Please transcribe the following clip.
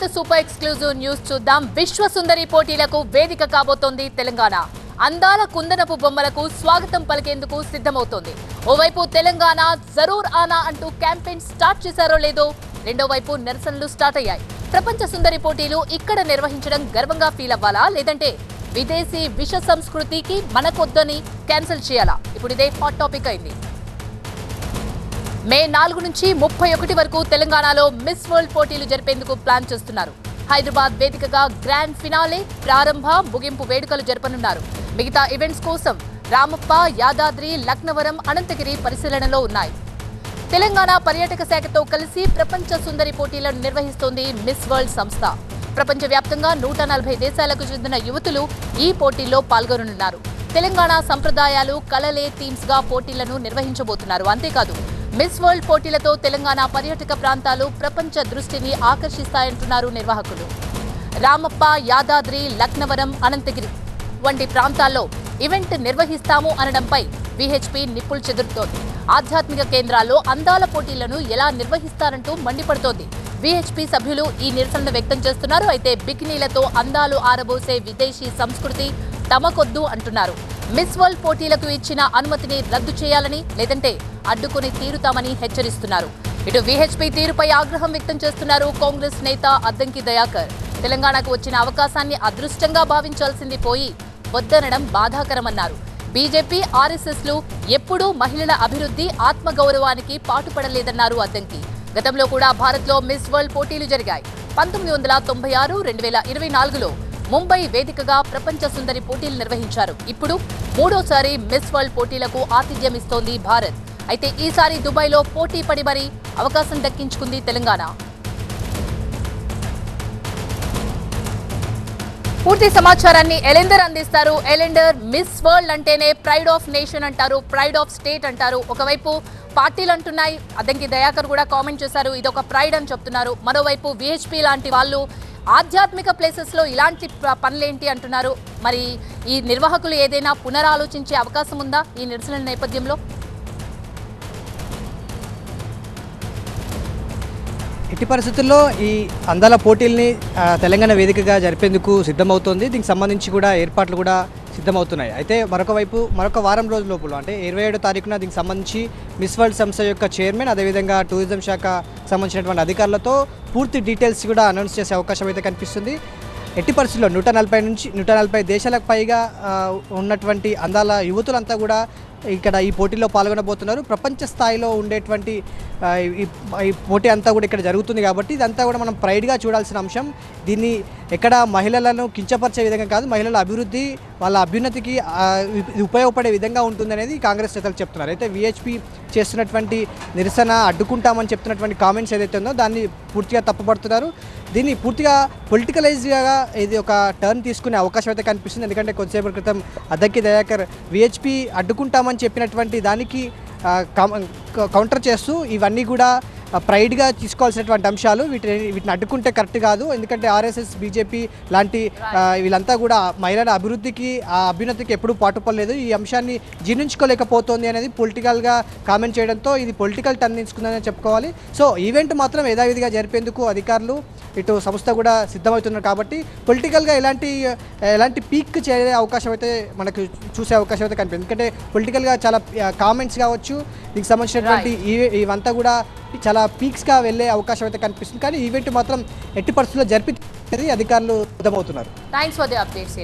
Next super exclusive news చూద్దాం. విశ్వ సుందరి పోటీలకు వేదిక కాబోతోంది తెలంగాణ. అందాల కుందనపు బొమ్మలకు స్వాగతం పలికేందుకు సిద్ధమవుతోంది. ఓవైపు తెలంగాణ జరూర్ ఆనా అంటూ క్యాంపెయిన్ స్టార్ట్ చేశారో లేదో, రెండో వైపు నిరసనలు స్టార్ట్ అయ్యాయి. ప్రపంచ సుందరి పోటీలు ఇక్కడ నిర్వహించడం గర్వంగా ఫీల్ అవ్వాలా, లేదంటే విదేశీ విష సంస్కృతికి మనకొద్దని క్యాన్సిల్ చేయాలా? ఇప్పుడు ఇదే హాట్ టాపిక్ అయింది. మే 4 నుంచి 31 వరకు తెలంగాణలో మిస్ వరల్డ్ పోటీలు జరిపేందుకు ప్లాన్ చేస్తున్నారు. హైదరాబాద్ వేదికగా గ్రాండ్ ఫినాలే, ప్రారంభ, ముగింపు వేడుకలు జరపనున్నారు. మిగతా ఈవెంట్స్ కోసం రామప్ప, యాదాద్రి, లక్నవరం, అనంతగిరి పరిశీలనలో ఉన్నాయి. తెలంగాణ పర్యాటక శాఖతో కలిసి ప్రపంచ సుందరి పోటీలను నిర్వహిస్తోంది మిస్ వరల్డ్ సంస్థ. ప్రపంచవ్యాప్తంగా 140 దేశాలకు చెందిన యువతులు ఈ పోటీల్లో పాల్గొననున్నారు. తెలంగాణ సంప్రదాయాలు, కళలే థీమ్స్ గా పోటీలను నిర్వహించబోతున్నారు. అంతేకాదు, మిస్ వరల్డ్ పోటీలతో తెలంగాణ పర్యాటక ప్రాంతాలు ప్రపంచ దృష్టిని ఆకర్షిస్తాయంటున్నారు నిర్వాహకులు. రామప్ప, యాదాద్రి, లక్నవరం, అనంతగిరి వంటి ప్రాంతాల్లో ఈవెంట్ నిర్వహిస్తాము అనడంపై విహెచ్పి నిప్పులు చెదురుతోంది. ఆధ్యాత్మిక కేంద్రాల్లో అందాల పోటీలను ఎలా నిర్వహిస్తారంటూ మండిపడుతోంది. విహెచ్పి సభ్యులు ఈ నిరసనను వ్యక్తం చేస్తున్నారు. అయితే బికినీలతో అందాలు ఆరబోసే విదేశీ సంస్కృతి తమకొద్దు అంటున్నారు. మిస్ వరల్డ్ పోటీలకు ఇచ్చిన అనుమతిని రద్దు చేయాలని, లేదంటే అడ్డుకుని తీరుతామని హెచ్చరిస్తున్నారు. ఇటు విహెచ్పి తీరుపై ఆగ్రహం వ్యక్తం చేస్తున్నారు కాంగ్రెస్ నేత అద్దంకి దయాకర్. తెలంగాణకు వచ్చిన అవకాశాన్ని అదృష్టంగా భావించాల్సింది పోయి వద్దనడం బాధాకరమన్నారు. బీజేపీ, ఆర్ఎస్ఎస్లు ఎప్పుడూ మహిళల అభివృద్ధి, ఆత్మగౌరవానికి పాటుపడలేదన్నారు అద్దంకి. గతంలో కూడా భారత్లో మిస్ వరల్డ్ పోటీలు జరిగాయి. 1996, 2024లో ముంబై వేదికగా ప్రపంచ సుందరి పోటీలు నిర్వహించారు. ఇప్పుడు మూడోసారి మిస్ వరల్డ్ పోటీలకు ఆతిథ్యం ఇస్తోంది భారత్. అయితే ఈసారి దుబాయ్లో పోటీ పడి మరీ అవకాశం దక్కించుకుంది తెలంగాణ. పూర్తి సమాచారాన్ని ఎలెండర్ అందిస్తారు. ఎలెండర్, మిస్ వరల్డ్ అంటేనే ప్రైడ్ ఆఫ్ నేషన్ అంటారు, ప్రైడ్ ఆఫ్ స్టేట్ అంటారు. ఒకవైపు పార్టీలు అంటున్నాయి, అద్దంకి దయాకర్ కూడా కామెంట్ చేశారు, ఇదొక ప్రైడ్ అని చెప్తున్నారు. మరోవైపు విహెచ్పి లాంటి వాళ్ళు ఆధ్యాత్మిక ప్లేసెస్ లో ఇలాంటి పనులేంటి అంటున్నారు. మరి ఈ నిర్వాహకులు ఏదైనా పునరాలోచించే అవకాశం ఉందా ఈ నిరసనల నేపథ్యంలో? ఎట్టి పరిస్థితుల్లో ఈ అందాల పోటీల్ని తెలంగాణ వేదికగా జరిపేందుకు సిద్ధమవుతోంది. దీనికి సంబంధించి కూడా ఏర్పాట్లు కూడా సిద్ధమవుతున్నాయి. అయితే మరొక వారం రోజుల లోపల, అంటే 27వ తారీఖున దీనికి సంబంధించి మిస్ వరల్డ్ సంస్థ యొక్క చైర్మన్, అదేవిధంగా టూరిజం శాఖ సంబంధించినటువంటి అధికారులతో పూర్తి డీటెయిల్స్ కూడా అనౌన్స్ చేసే అవకాశం అయితే కనిపిస్తుంది. ఎట్టి పరిస్థితుల్లో 140 దేశాలకు పైగా ఉన్నటువంటి అందాల యువతులంతా కూడా ఇక్కడ ఈ పోటీలో పాల్గొనబోతున్నారు. ప్రపంచ స్థాయిలో ఉండేటువంటి ఈ పోటీ అంతా కూడా ఇక్కడ జరుగుతుంది కాబట్టి ఇదంతా కూడా మనం ప్రైడ్గా చూడాల్సిన అంశం. దీన్ని ఎక్కడ మహిళలను కించపరిచే విధంగా కాదు, మహిళల అభివృద్ధి, వాళ్ళ అభ్యున్నతికి ఉపయోగపడే విధంగా ఉంటుందనేది కాంగ్రెస్ నేతలు చెప్తున్నారు. అయితే విహెచ్పి చేస్తున్నటువంటి నిరసన అడ్డుకుంటామని చెప్తున్నటువంటి కామెంట్స్ ఏదైతే ఉందో దాన్ని పూర్తిగా తప్పుపడుతున్నారు. దీన్ని పూర్తిగా పొలిటికలైజ్గా ఇది ఒక టర్న్ తీసుకునే అవకాశం అయితే కనిపిస్తుంది. ఎందుకంటే కొద్దిసేపటి క్రితం అద్దంకి దయాకర్ విహెచ్పి అడ్డుకుంటామని చెప్పినటువంటి దానికి కౌంటర్ చేస్తూ ఇవన్నీ కూడా ప్రైడ్గా తీసుకోవాల్సినటువంటి అంశాలు, వీటిని అడ్డుకుంటే కరెక్ట్ కాదు. ఎందుకంటే ఆర్ఎస్ఎస్, బీజేపీ లాంటి వీళ్ళంతా కూడా మహిళల అభివృద్ధికి, ఆ అభ్యున్నతికి ఎప్పుడూ పాటుపడలేదు. ఈ అంశాన్ని జీర్ణించుకోలేకపోతుంది అనేది పొలిటికల్గా కామెంట్ చేయడంతో ఇది పొలిటికల్ టర్న్ తీసుకుందని చెప్పుకోవాలి. సో ఈవెంట్ మాత్రం యథావిధిగా జరిపేందుకు అధికారులు, ఇటు సంస్థ కూడా సిద్ధమవుతున్నారు. కాబట్టి పొలిటికల్గా ఎలాంటి పీక్ చేసే అవకాశం అయితే మనకు చూసే అవకాశం అయితే కనిపిస్తుంది. ఎందుకంటే పొలిటికల్గా చాలా కామెంట్స్ కావచ్చు, దీనికి సంబంధించినటువంటి ఇవంతా కూడా చాలా పీక్స్గా వెళ్ళే అవకాశం అయితే కనిపిస్తుంది. కానీ ఈవెంట్ మాత్రం ఎట్టి పరిస్థితుల్లో జరిపి అధికారులు సిద్ధమవుతున్నారు. Thanks for the updates.